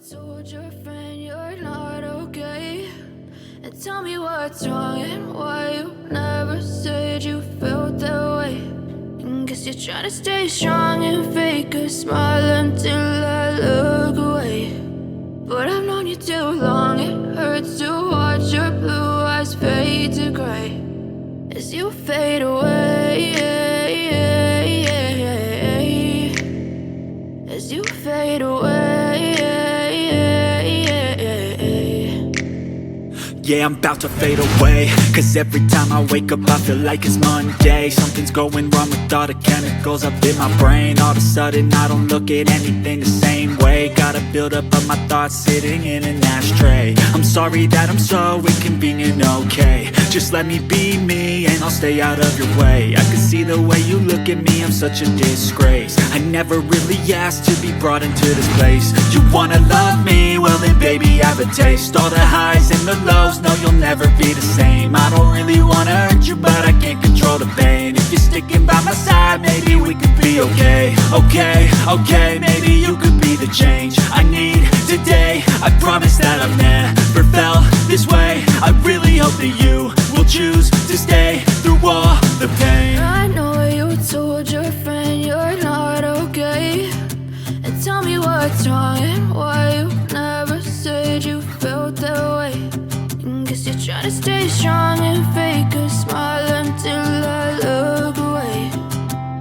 told your friend you're not okay, and tell me what's wrong and why you never said you felt that way. And guess you're trying to stay strong and fake a smile until I look away. But I've known you too long, it hurts to watch your blue fade to gray. As you fade away, as you fade away. Yeah, I'm about to fade away, cause every time I wake up I feel like it's Monday. Something's going wrong with all the chemicals up in my brain. All of a sudden I don't look at anything the same way. Got a build up of my thoughts sitting in an ashtray. I'm sorry that I'm so inconvenient, okay. Just let me be me and I'll stay out of your way. I can see the way you look at me, I'm such a disgrace. I never really asked to be brought into this place. You wanna love me? Well then baby have a taste. All the highs and the lows, no you'll never be the same. I don't really wanna hurt you but I can't control the pain. If you're sticking by my side maybe we could be okay. Okay, maybe you could be the change I need today. I promise that I've never felt this way. I really hope that you will choose to stay through all the pain. I know you told your friend you're not okay, and tell me what's wrong and why you never said you felt that way. And guess you're trying to stay strong and fake a smile until I look away.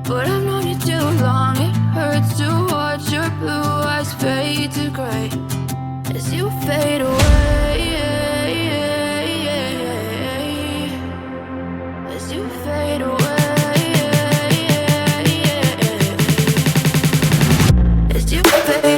But I've known you too long, it hurts to watch your blue eyes fade to gray. As you fade away, as you fade away, as you fade